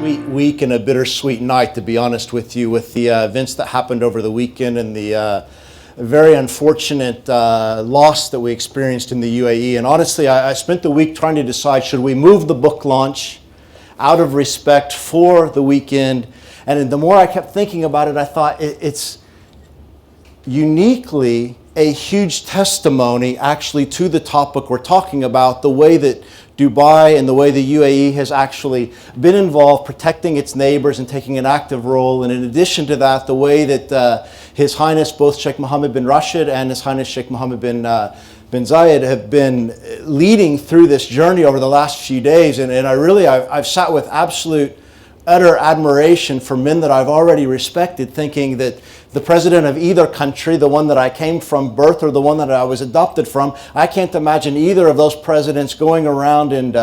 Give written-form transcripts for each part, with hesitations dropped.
bittersweet week and a bittersweet night, to be honest with you, with the events that happened over the weekend and the very unfortunate loss that we experienced in the UAE. And honestly, I spent the week trying to decide, should we move the book launch out of respect for the weekend? And the more I kept thinking about it, I thought it's uniquely a huge testimony actually to the topic we're talking about, the way that Dubai and the way the UAE has actually been involved protecting its neighbors and taking an active role. And in addition to that, the way that His Highness both Sheikh Mohammed bin Rashid and His Highness Sheikh Mohammed bin Zayed have been leading through this journey over the last few days. And I've sat with absolute utter admiration for men that I've already respected, thinking that the president of either country, the one that I came from birth or the one that I was adopted from, I can't imagine either of those presidents going around and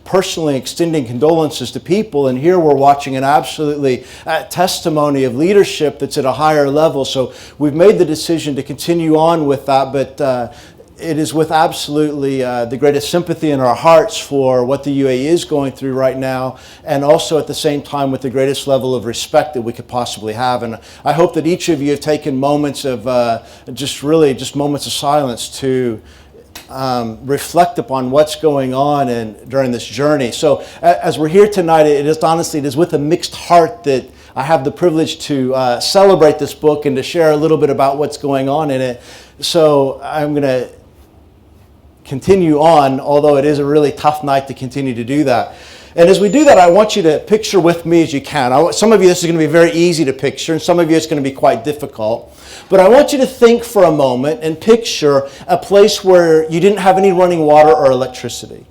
personally extending condolences to people. And here we're watching an absolutely testimony of leadership that's at a higher level. So we've made the decision to continue on with that, but it is with absolutely the greatest sympathy in our hearts for what the UAE is going through right now, and also at the same time with the greatest level of respect that we could possibly have. And I hope that each of you have taken moments of just moments of silence to reflect upon what's going on during this journey. So as we're here tonight, it is with a mixed heart that I have the privilege to celebrate this book and to share a little bit about what's going on in it. So I'm going to continue on, although it is a really tough night to continue to do that. And as we do that, I want you to picture with me as you can. Some of you, this is going to be very easy to picture, and some of you, it's going to be quite difficult. But I want you to think for a moment and picture a place where you didn't have any running water or electricity.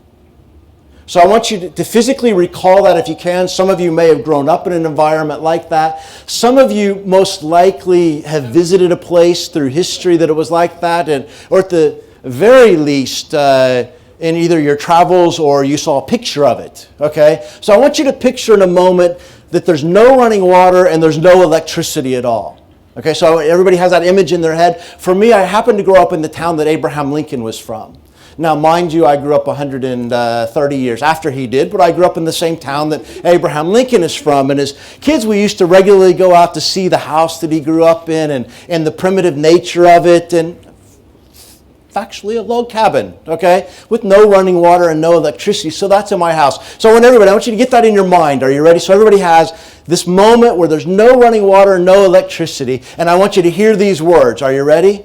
So I want you to physically recall that if you can. Some of you may have grown up in an environment like that. Some of you most likely have visited a place through history that it was like that, or at the very least in either your travels or you saw a picture of it. Okay? So I want you to picture in a moment that there's no running water and there's no electricity at all. Okay, so everybody has that image in their head. For me, I happened to grow up in the town that Abraham Lincoln was from. Now, mind you, I grew up 130 years after he did, but I grew up in the same town that Abraham Lincoln is from. And as kids, we used to regularly go out to see the house that he grew up in and the primitive nature of it. And actually a log cabin, okay, with no running water and no electricity. So that's in my house. So I want you to get that in your mind. Are you ready? So everybody has this moment where there's no running water and no electricity. And I want you to hear these words. Are you ready?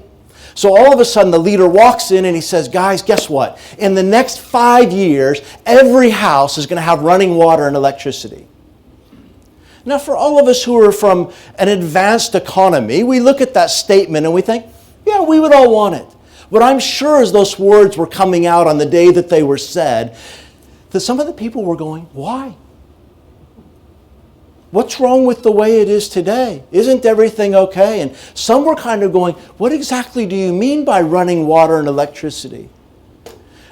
So all of a sudden the leader walks in and he says, guys, guess what? In the next 5 years, every house is going to have running water and electricity. Now, for all of us who are from an advanced economy, we look at that statement and we think, yeah, we would all want it. But I'm sure as those words were coming out on the day that they were said, that some of the people were going, why? What's wrong with the way it is today? Isn't everything okay? And some were kind of going, what exactly do you mean by running water and electricity?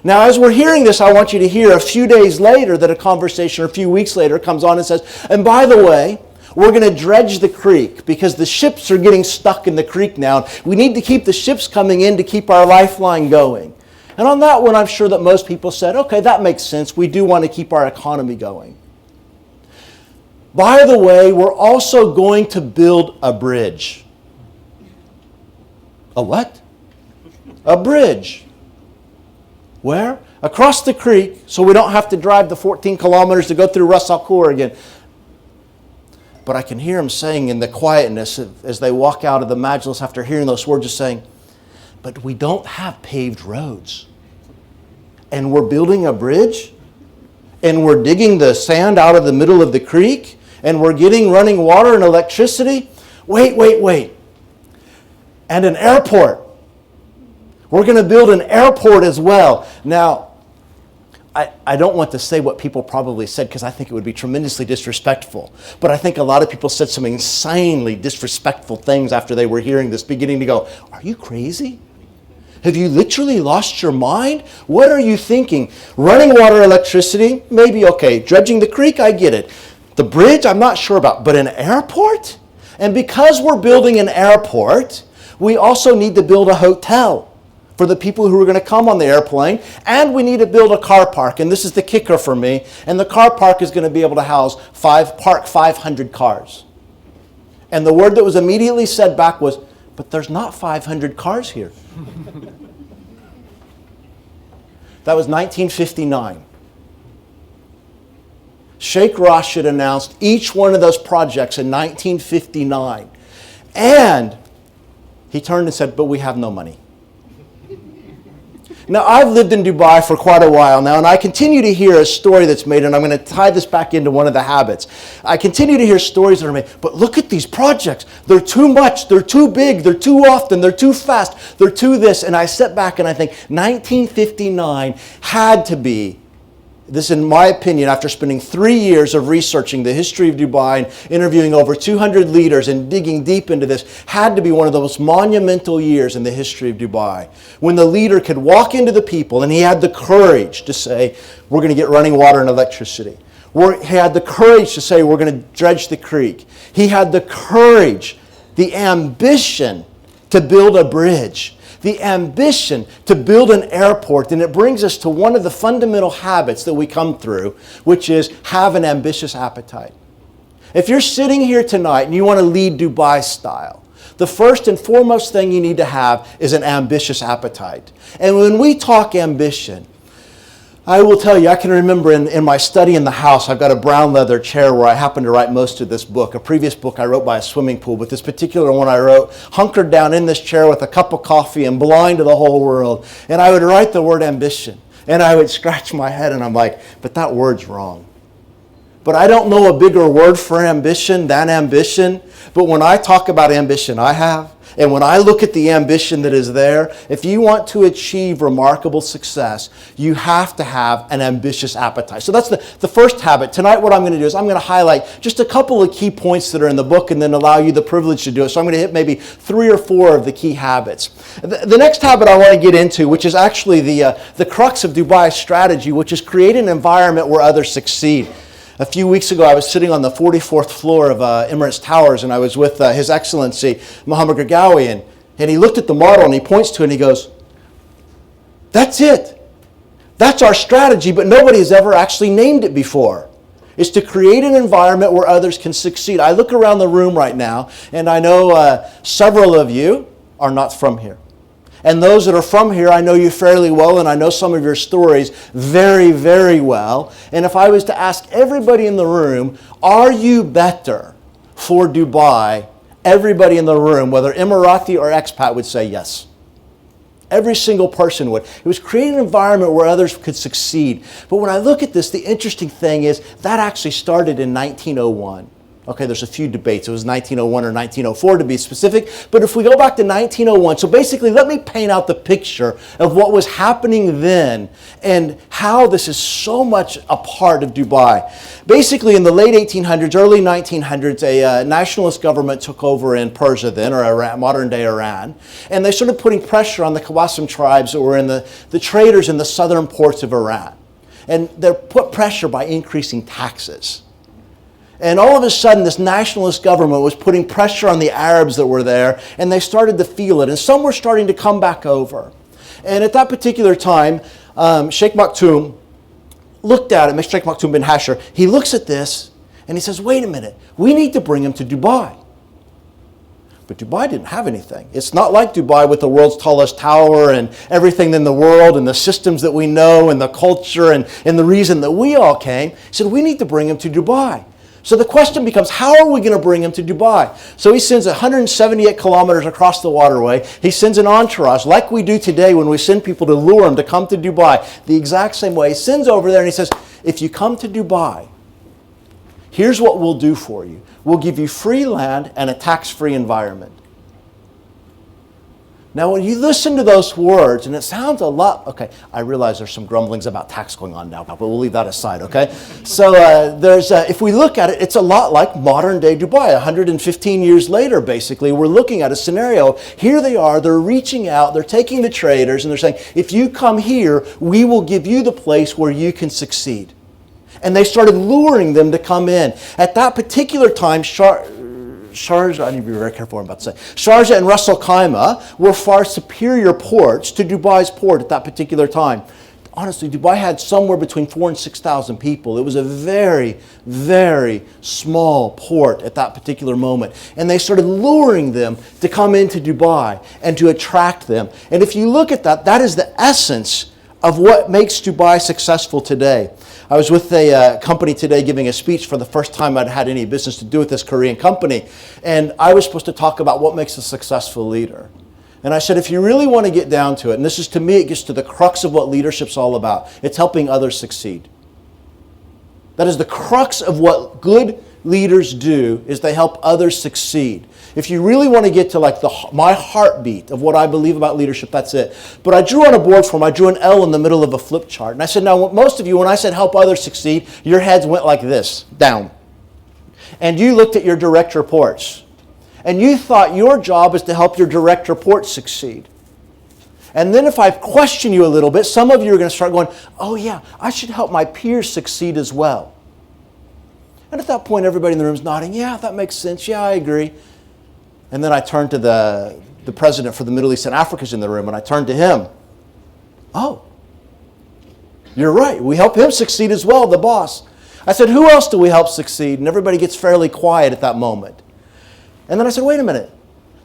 Now, as we're hearing this, I want you to hear a few days later that a conversation, or a few weeks later, comes on and says, and by the way, we're going to dredge the creek because the ships are getting stuck in the creek now. We need to keep the ships coming in to keep our lifeline going. And on that one, I'm sure that most people said, okay, that makes sense. We do want to keep our economy going. By the way, we're also going to build a bridge. A what? A bridge. Where? Across the creek, so we don't have to drive the 14 kilometers to go through Ras Al Khor again. But I can hear him saying in the quietness as they walk out of the majlis after hearing those words, just saying, but we don't have paved roads. And we're building a bridge? And we're digging the sand out of the middle of the creek? And we're getting running water and electricity? Wait. And an airport. We're going to build an airport as well. Now, I don't want to say what people probably said because I think it would be tremendously disrespectful. But I think a lot of people said some insanely disrespectful things after they were hearing this, beginning to go, are you crazy? Have you literally lost your mind? What are you thinking? Running water, electricity? Maybe okay. Dredging the creek? I get it. The bridge? I'm not sure about. But an airport? And because we're building an airport, we also need to build a hotel. for the people who are going to come on the airplane, and we need to build a car park, and this is the kicker for me, and the car park is going to be able to house 500 cars. And the word that was immediately said back was, but there's not 500 cars here. That was 1959. Sheikh Rashid announced each one of those projects in 1959. And he turned and said, but we have no money. Now, I've lived in Dubai for quite a while now, and I continue to hear a story that's made, and I'm going to tie this back into one of the habits. I continue to hear stories that are made, but look at these projects. They're too much, they're too big, they're too often, they're too fast, they're too this. And I sit back and I think 1959 had to be, this in my opinion, after spending 3 years of researching the history of Dubai and interviewing over 200 leaders and digging deep into this, had to be one of the most monumental years in the history of Dubai. When the leader could walk into the people and he had the courage to say, we're going to get running water and electricity. He had the courage to say, we're going to dredge the creek. He had the courage, the ambition to build a bridge. The ambition to build an airport. And it brings us to one of the fundamental habits that we come through, which is have an ambitious appetite. If you're sitting here tonight and you want to lead Dubai style, the first and foremost thing you need to have is an ambitious appetite. And when we talk ambition, I will tell you, I can remember in my study in the house, I've got a brown leather chair where I happen to write most of this book. A previous book I wrote by a swimming pool, but this particular one I wrote hunkered down in this chair with a cup of coffee and blind to the whole world. And I would write the word ambition. And I would scratch my head and I'm like, but that word's wrong. But I don't know a bigger word for ambition than ambition. But when I talk about ambition, I have. And when I look at the ambition that is there, if you want to achieve remarkable success, you have to have an ambitious appetite. So that's the first habit. Tonight what I'm going to do is I'm going to highlight just a couple of key points that are in the book and then allow you the privilege to do it. So I'm going to hit maybe 3 or 4 of the key habits. The next habit I want to get into, which is actually the crux of Dubai's strategy, which is create an environment where others succeed. A few weeks ago, I was sitting on the 44th floor of Emirates Towers, and I was with His Excellency Mohammed Gergawi, and he looked at the model, and he points to it, and he goes, that's it. That's our strategy, but nobody has ever actually named it before. It's to create an environment where others can succeed. I look around the room right now, and I know several of you are not from here. And those that are from here, I know you fairly well, and I know some of your stories very, very well. And if I was to ask everybody in the room, are you better for Dubai? Everybody in the room, whether Emirati or expat, would say yes. Every single person would. It was creating an environment where others could succeed. But when I look at this, the interesting thing is that actually started in 1901. Okay, there's a few debates. It was 1901 or 1904 to be specific. But if we go back to 1901, so basically let me paint out the picture of what was happening then and how this is so much a part of Dubai. Basically, in the late 1800s, early 1900s, a nationalist government took over in Persia then, or Iran, modern-day Iran, and they started putting pressure on the Qawasim tribes that were in the traders in the southern ports of Iran. And they put pressure by increasing taxes. And all of a sudden, this nationalist government was putting pressure on the Arabs that were there, and they started to feel it. And some were starting to come back over. And at that particular time, Sheikh Maktoum looked at it, Sheikh Maktoum bin Hasher, he looks at this, and he says, wait a minute, we need to bring him to Dubai. But Dubai didn't have anything. It's not like Dubai with the world's tallest tower and everything in the world and the systems that we know and the culture and the reason that we all came. He said, we need to bring him to Dubai. So the question becomes, how are we going to bring him to Dubai? So he sends 178 kilometers across the waterway. He sends an entourage, like we do today when we send people to lure them to come to Dubai, the exact same way. He sends over there and he says, if you come to Dubai, here's what we'll do for you. We'll give you free land and a tax-free environment. Now, when you listen to those words, and it sounds a lot, okay, I realize there's some grumblings about tax going on now, but we'll leave that aside, okay? So if we look at it, it's a lot like modern-day Dubai. 115 years later, basically, we're looking at a scenario. Here they are, they're reaching out, they're taking the traders, and they're saying, if you come here, we will give you the place where you can succeed. And they started luring them to come in. At that particular time, Sharjah, I need to be very careful what I'm about to say. Sharjah and Ras Al Khaimah were far superior ports to Dubai's port at that particular time. Honestly, Dubai had somewhere between 4,000 and 6,000 people. It was a very, very small port at that particular moment. And they started luring them to come into Dubai and to attract them. And if you look at that, that is the essence of what makes Dubai successful today. I was with a company today giving a speech for the first time I'd had any business to do with this Korean company. And I was supposed to talk about what makes a successful leader. And I said, if you really want to get down to it, and this is, to me, it gets to the crux of what leadership's all about. It's helping others succeed. That is the crux of what good leaders do, is they help others succeed. If you really want to get to like my heartbeat of what I believe about leadership, that's it. But I drew on a board for them, I drew an L in the middle of a flip chart. And I said, now most of you, when I said help others succeed, your heads went like this, down. And you looked at your direct reports. And you thought your job is to help your direct reports succeed. And then if I question you a little bit, some of you are going to start going, oh yeah, I should help my peers succeed as well. And at that point, everybody in the room is nodding, yeah, that makes sense, yeah, I agree. And then I turned to the president for the Middle East and Africa's in the room, and I turned to him. Oh, you're right, we help him succeed as well, the boss. I said, who else do we help succeed? And everybody gets fairly quiet at that moment. And then I said, wait a minute,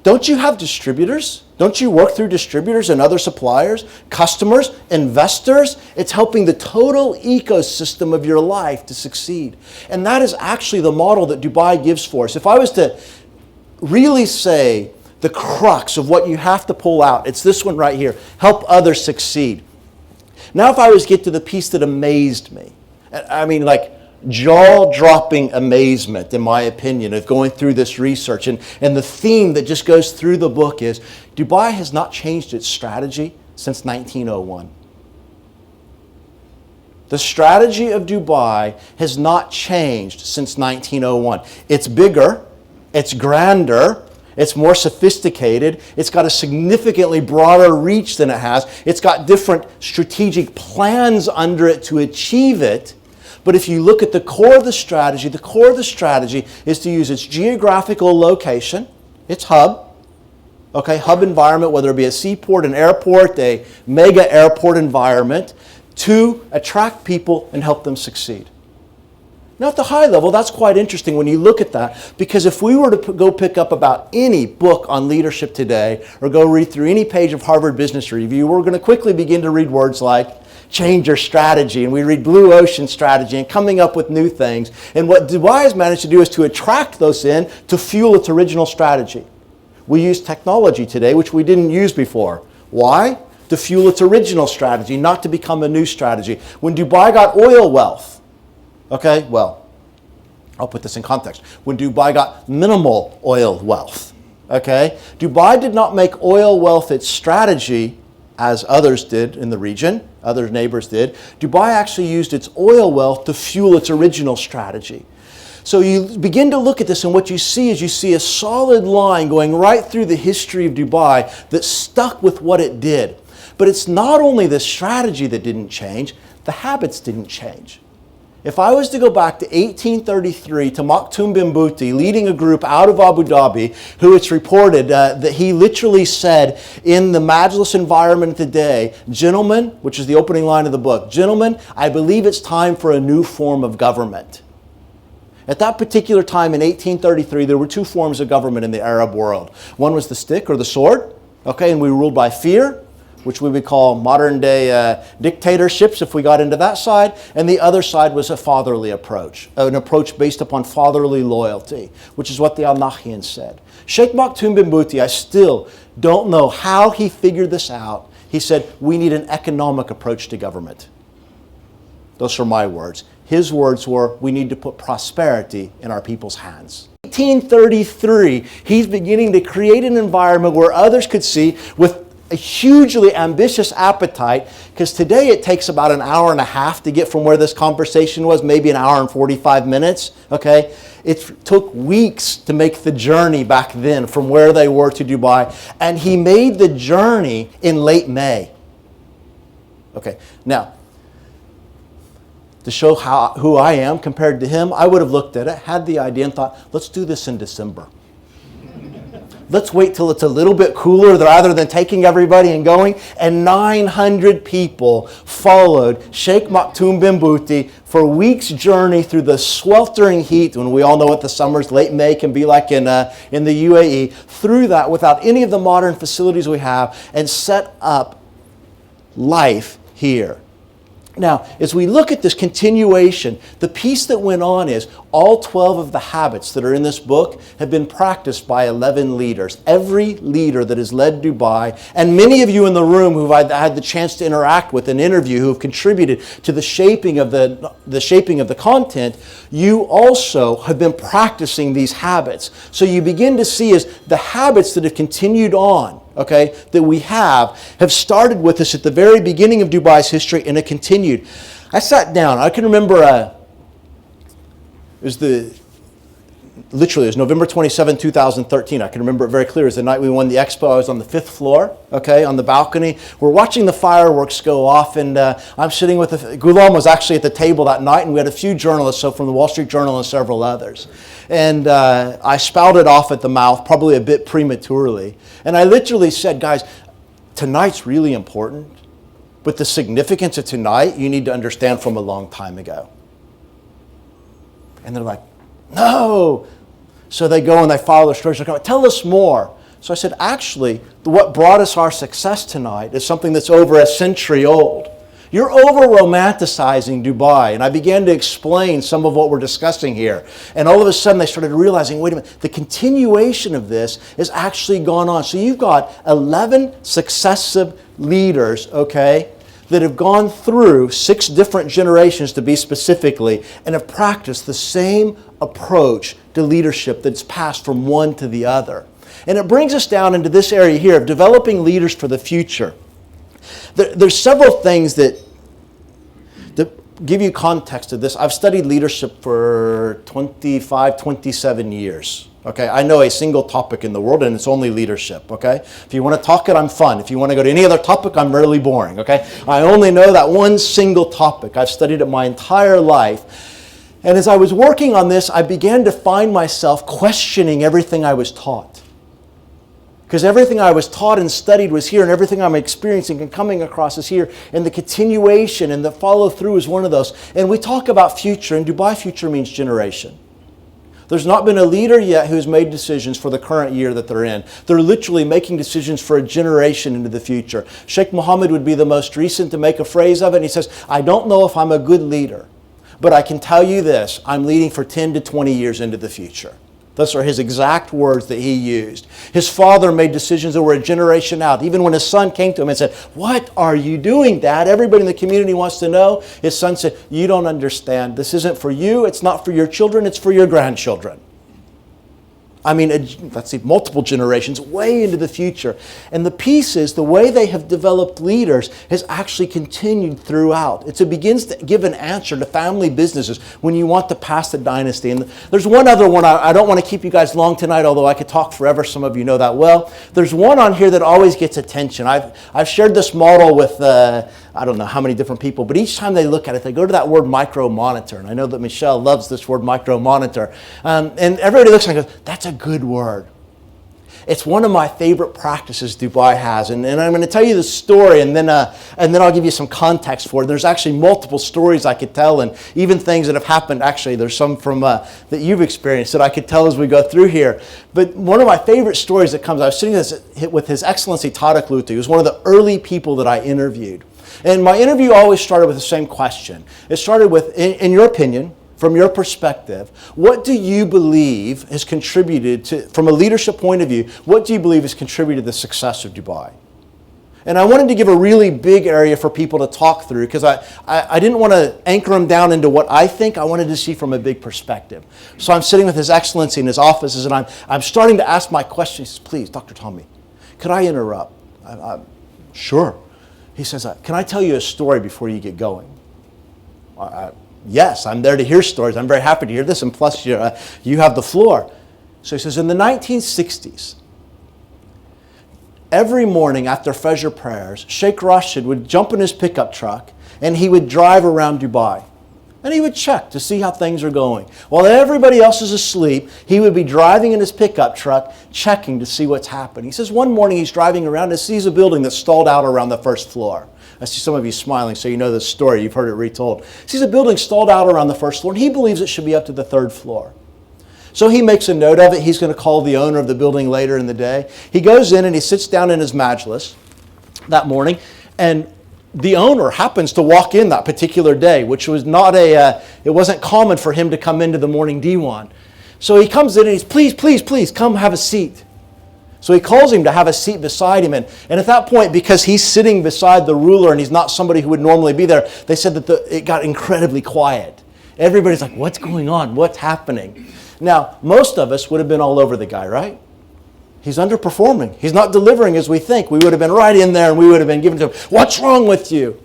don't you have distributors? Don't you work through distributors and other suppliers, customers, investors? It's helping the total ecosystem of your life to succeed. And that is actually the model that Dubai gives for us. If I was to really say the crux of what you have to pull out, it's this one right here, help others succeed. Now if I was to get to the piece that amazed me, I mean like jaw-dropping amazement, in my opinion, of going through this research. And the theme that just goes through the book is Dubai has not changed its strategy since 1901. The strategy of Dubai has not changed since 1901. It's bigger, it's grander, it's more sophisticated, it's got a significantly broader reach than it has, it's got different strategic plans under it to achieve it. But if you look at the core of the strategy is to use its geographical location, its hub, okay, hub environment, whether it be a seaport, an airport, a mega airport environment, to attract people and help them succeed. Now at the high level, that's quite interesting when you look at that, because if we were to go pick up about any book on leadership today, or go read through any page of Harvard Business Review, we're going to quickly begin to read words like change your strategy, and we read blue ocean strategy and coming up with new things. And what Dubai has managed to do is to attract those in to fuel its original strategy. We use technology today, which we didn't use before. Why? To fuel its original strategy, not to become a new strategy. When Dubai got oil wealth, okay, well, I'll put this in context. When Dubai got minimal oil wealth, okay, Dubai did not make oil wealth its strategy as others did in the region, other neighbors did. Dubai actually used its oil wealth to fuel its original strategy. So you begin to look at this, and what you see is you see a solid line going right through the history of Dubai that stuck with what it did. But it's not only the strategy that didn't change, the habits didn't change. If I was to go back to 1833 to Maktoum bin Bouti leading a group out of Abu Dhabi, who it's reported that he literally said in the Majlis environment today, gentlemen, which is the opening line of the book, gentlemen, I believe it's time for a new form of government. At that particular time in 1833, there were two forms of government in the Arab world. One was the stick or the sword, okay, and we ruled by fear, which we would call modern day dictatorships if we got into that side. And the other side was a fatherly approach, an approach based upon fatherly loyalty, which is what the Al-Nahyan said. Sheikh Maktoum bin Bouti, I still don't know how he figured this out. He said, we need an economic approach to government. Those are my words. His words were, we need to put prosperity in our people's hands. 1833, he's beginning to create an environment where others could see with a hugely ambitious appetite, because today it takes about an hour and a half to get from where this conversation was, maybe an hour and 45 minutes, okay? It took weeks to make the journey back then from where they were to Dubai, and he made the journey in late May. Okay, now, to show who I am compared to him, I would have looked at it, had the idea and thought, let's do this in December. let's wait till it's a little bit cooler rather than taking everybody and going. And 900 people followed Sheikh Maktoum bin Bouti for a week's journey through the sweltering heat, when we all know what the summers, late May, can be like in the UAE, through that without any of the modern facilities we have, and set up life here. Now, as we look at this continuation, the piece that went on is all 12 of the habits that are in this book have been practiced by 11 leaders. Every leader that has led Dubai, and many of you in the room who I've had the chance to interact with and interview, who have contributed to the shaping of the content, you also have been practicing these habits. So you begin to see as the habits that have continued on, okay, that we have started with us at the very beginning of Dubai's history and it continued. I sat down. I can remember it was November 27, 2013. I can remember it very clear. It was the night we won the expo. I was on the 5th floor, okay, on the balcony. We're watching the fireworks go off, and I'm sitting with Ghulam was actually at the table that night, and we had a few journalists, so from the Wall Street Journal and several others. And I spouted off at the mouth, probably a bit prematurely. And I literally said, guys, tonight's really important, but the significance of tonight you need to understand from a long time ago. And they're like, no. So they go and they follow their stories. They're going, tell us more. So I said, actually, what brought us our success tonight is something that's over a century old. You're over-romanticizing Dubai. And I began to explain some of what we're discussing here. And all of a sudden they started realizing, wait a minute, the continuation of this has actually gone on. So you've got 11 successive leaders, okay, that have gone through 6 different generations, to be specifically, and have practiced the same approach to leadership that's passed from one to the other. And it brings us down into this area here of developing leaders for the future. There's several things that give you context to this. I've studied leadership for 25, 27 years. Okay, I know a single topic in the world, and it's only leadership, okay? If you want to talk it, I'm fun. If you want to go to any other topic, I'm really boring, okay? I only know that one single topic. I've studied it my entire life. And as I was working on this, I began to find myself questioning everything I was taught. Because everything I was taught and studied was here, and everything I'm experiencing and coming across is here. And the continuation and the follow-through is one of those. And we talk about future, and Dubai future means generation. There's not been a leader yet who's made decisions for the current year that they're in. They're literally making decisions for a generation into the future. Sheikh Mohammed would be the most recent to make a phrase of it. And he says, I don't know if I'm a good leader, but I can tell you this, I'm leading for 10 to 20 years into the future. Those are his exact words that he used. His father made decisions that were a generation out. Even when his son came to him and said, what are you doing, Dad? Everybody in the community wants to know. His son said, you don't understand. This isn't for you. It's not for your children. It's for your grandchildren. I mean, let's see, multiple generations, way into the future. And the piece is, the way they have developed leaders has actually continued throughout. It begins to give an answer to family businesses when you want to pass the dynasty. And there's one other one, I don't want to keep you guys long tonight, although I could talk forever, some of you know that well. There's one on here that always gets attention. I've shared this model with, I don't know how many different people, but each time they look at it, they go to that word micro-monitor. And I know that Michelle loves this word micro-monitor. And everybody looks and goes, that's a good word. It's one of my favorite practices Dubai has. And I'm going to tell you the story, and then I'll give you some context for it. There's actually multiple stories I could tell, and even things that have happened. Actually, there's some from that you've experienced that I could tell as we go through here. But one of my favorite stories that comes, I was sitting with His Excellency Tariq Luti, who's one of the early people that I interviewed. And my interview always started with the same question. It started with, in your opinion, from your perspective, what do you believe has contributed to, from a leadership point of view, what do you believe has contributed to the success of Dubai? And I wanted to give a really big area for people to talk through, because I didn't want to anchor them down into what I think. I wanted to see from a big perspective. So I'm sitting with His Excellency in his offices, and I'm starting to ask my questions. He says, please, Dr. Tommy, could I interrupt? Sure. He says, can I tell you a story before you get going? Yes, I'm there to hear stories. I'm very happy to hear this, and plus you have the floor. So he says, in the 1960s, every morning after Fajr prayers, Sheikh Rashid would jump in his pickup truck and he would drive around Dubai. And he would check to see how things are going. While everybody else is asleep, he would be driving in his pickup truck, checking to see what's happening. He says one morning he's driving around and sees a building that's stalled out around the first floor. I see some of you smiling, so you know this story. You've heard it retold. He sees a building stalled out around the first floor, and he believes it should be up to the third floor. So he makes a note of it. He's going to call the owner of the building later in the day. He goes in and he sits down in his majlis that morning, and the owner happens to walk in that particular day, which was not it wasn't common for him to come into the morning diwan. So he comes in and he's, please, come have a seat. So he calls him to have a seat beside him. And at that point, because he's sitting beside the ruler and he's not somebody who would normally be there, they said that it got incredibly quiet. Everybody's like, what's going on? What's happening? Now, most of us would have been all over the guy, right? He's underperforming. He's not delivering as we think. We would have been right in there and we would have been given to him, what's wrong with you?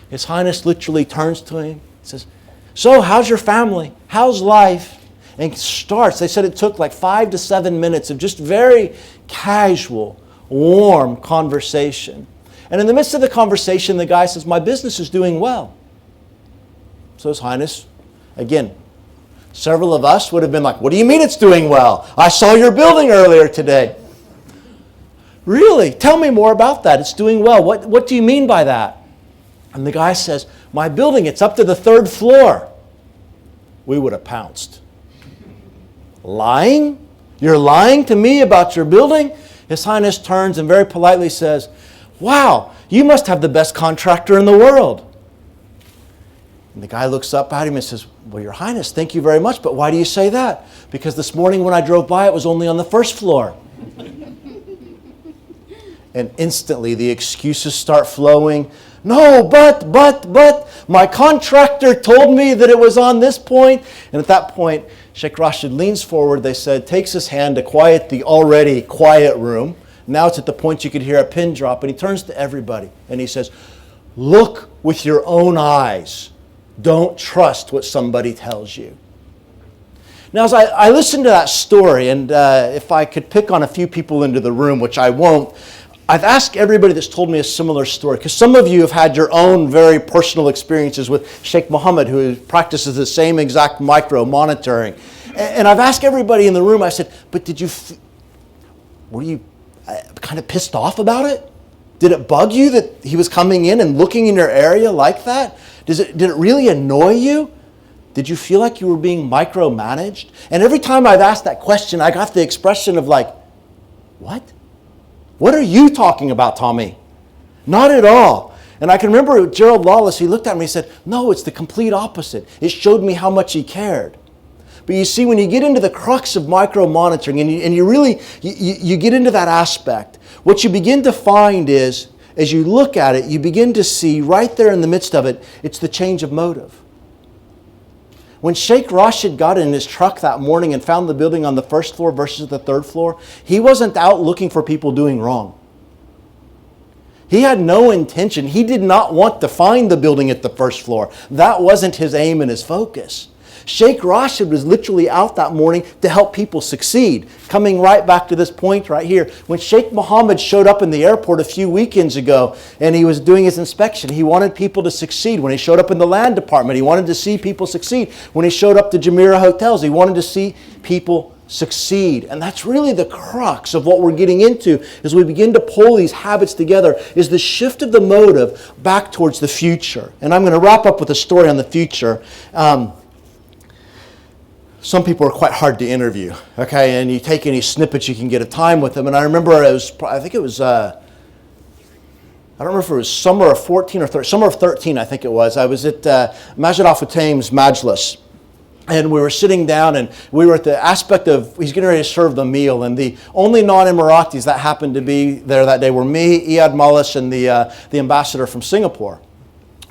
His Highness literally turns to him, says, so how's your family? How's life? And starts, they said it took like 5 to 7 minutes of just very casual, warm conversation. And in the midst of the conversation, the guy says, my business is doing well. So His Highness, again, several of us would have been like, what do you mean it's doing well? I saw your building earlier today. Really? Tell me more about that. It's doing well. What do you mean by that? And the guy says, my building, it's up to the third floor. We would have pounced. Lying? You're lying to me about your building? His Highness turns and very politely says, wow, you must have the best contractor in the world. And the guy looks up at him and says, well, Your Highness, thank you very much, but why do you say that? Because this morning when I drove by, it was only on the first floor. And instantly the excuses start flowing. No, but, my contractor told me that it was on this point. And at that point, Sheikh Rashid leans forward, they said, takes his hand to quiet the already quiet room. Now it's at the point you could hear a pin drop, and he turns to everybody and he says, look with your own eyes. Don't trust what somebody tells you. Now, as I listened to that story, and if I could pick on a few people into the room, which I won't, I've asked everybody that's told me a similar story, because some of you have had your own very personal experiences with Sheikh Mohammed, who practices the same exact micro-monitoring. And I've asked everybody in the room, I said, but were you kind of pissed off about it? Did it bug you that he was coming in and looking in your area like that? Did it really annoy you? Did you feel like you were being micromanaged? And every time I've asked that question, I got the expression of like, what? What are you talking about, Tommy? Not at all. And I can remember Gerald Lawless, he looked at me and he said, no, it's the complete opposite. It showed me how much he cared. But you see, when you get into the crux of micro-monitoring and you really get into that aspect, what you begin to find is, as you look at it, you begin to see right there in the midst of it, it's the change of motive. When Sheikh Rashid got in his truck that morning and found the building on the first floor versus the third floor, he wasn't out looking for people doing wrong. He had no intention. He did not want to find the building at the first floor. That wasn't his aim and his focus. Sheikh Rashid was literally out that morning to help people succeed. Coming right back to this point right here. When Sheikh Mohammed showed up in the airport a few weekends ago and he was doing his inspection, he wanted people to succeed. When he showed up in the land department, he wanted to see people succeed. When he showed up to Jumeirah Hotels, he wanted to see people succeed. And that's really the crux of what we're getting into as we begin to pull these habits together, is the shift of the motive back towards the future. And I'm going to wrap up with a story on the future. Some people are quite hard to interview, okay? And you take any snippets you can get of time with them. And I remember I don't remember if it was summer of 14 or 13, summer of 13, I think it was. I was at Majid Al-Futaim's Majlis. And we were sitting down and we were at the aspect of, he's getting ready to serve the meal. And the only non-Emiratis that happened to be there that day were me, Iyad Mullis, and the ambassador from Singapore.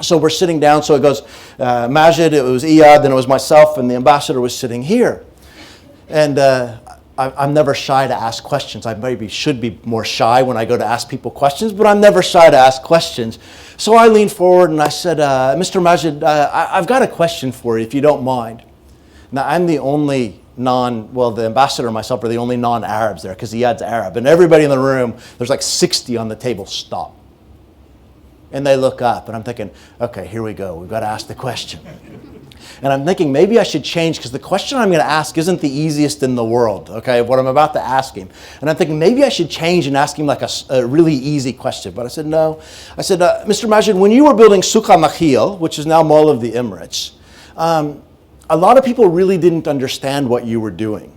So we're sitting down, so it goes, Majid, it was Iyad, then it was myself, and the ambassador was sitting here. And I'm never shy to ask questions. I maybe should be more shy when I go to ask people questions, but I'm never shy to ask questions. So I leaned forward and I said, Mr. Majid, I've got a question for you, if you don't mind. Now, I'm the only the ambassador and myself are the only non-Arabs there, because Iyad's Arab. And everybody in the room, there's like 60 on the table, stop. And they look up, and I'm thinking, okay, here we go. We've got to ask the question. And I'm thinking maybe I should change because the question I'm going to ask isn't the easiest in the world, okay, what I'm about to ask him. And I'm thinking maybe I should change and ask him like a really easy question. But I said, no. I said, Mr. Majid, when you were building Souq al-Nakhil, which is now Mall of the Emirates, a lot of people really didn't understand what you were doing.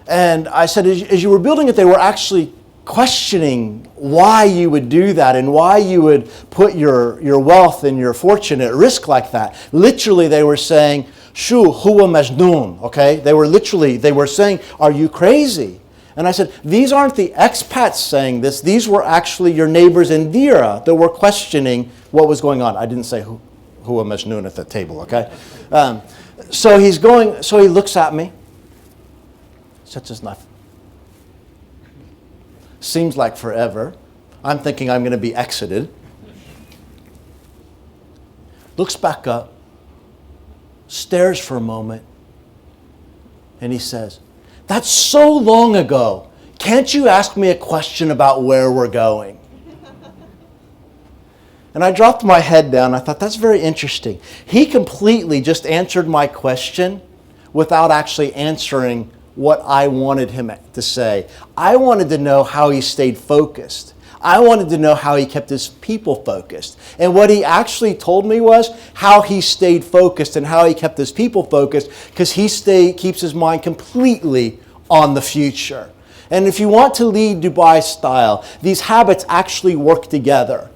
And I said, as you were building it, they were actually questioning why you would do that and why you would put your wealth and your fortune at risk like that. Literally, they were saying, Shu huwa majnoon, okay? They were saying, are you crazy? And I said, these aren't the expats saying this. These were actually your neighbors in Dira that were questioning what was going on. I didn't say huwa majnoon at the table, okay? So he looks at me, sets his knife. Seems like forever. I'm thinking I'm going to be exited. Looks back up, stares for a moment, and he says, that's so long ago. Can't you ask me a question about where we're going? And I dropped my head down. I thought, that's very interesting. He completely just answered my question without actually answering what I wanted him to say. I wanted to know how he stayed focused. I wanted to know how he kept his people focused. And what he actually told me was how he stayed focused and how he kept his people focused, because he keeps his mind completely on the future. And if you want to lead Dubai style, these habits actually work together.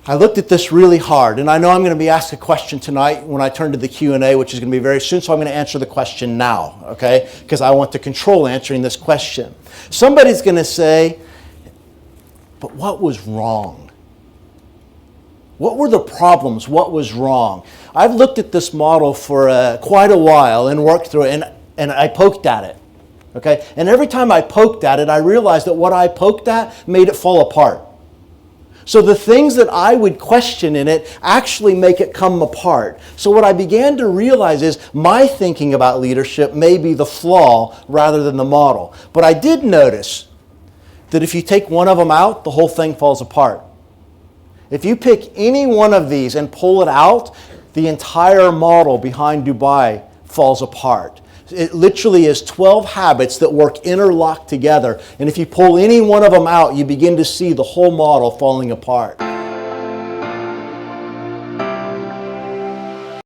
I looked at this really hard, and I know I'm going to be asked a question tonight when I turn to the Q&A, which is going to be very soon, so I'm going to answer the question now, okay? Because I want to control answering this question. Somebody's going to say, but what was wrong? What were the problems? What was wrong? I've looked at this model for quite a while and worked through it, and I poked at it, okay? And every time I poked at it, I realized that what I poked at made it fall apart. So the things that I would question in it actually make it come apart. So what I began to realize is my thinking about leadership may be the flaw rather than the model. But I did notice that if you take one of them out, the whole thing falls apart. If you pick any one of these and pull it out, the entire model behind Dubai falls apart. It literally is 12 habits that work interlocked together. And if you pull any one of them out, you begin to see the whole model falling apart.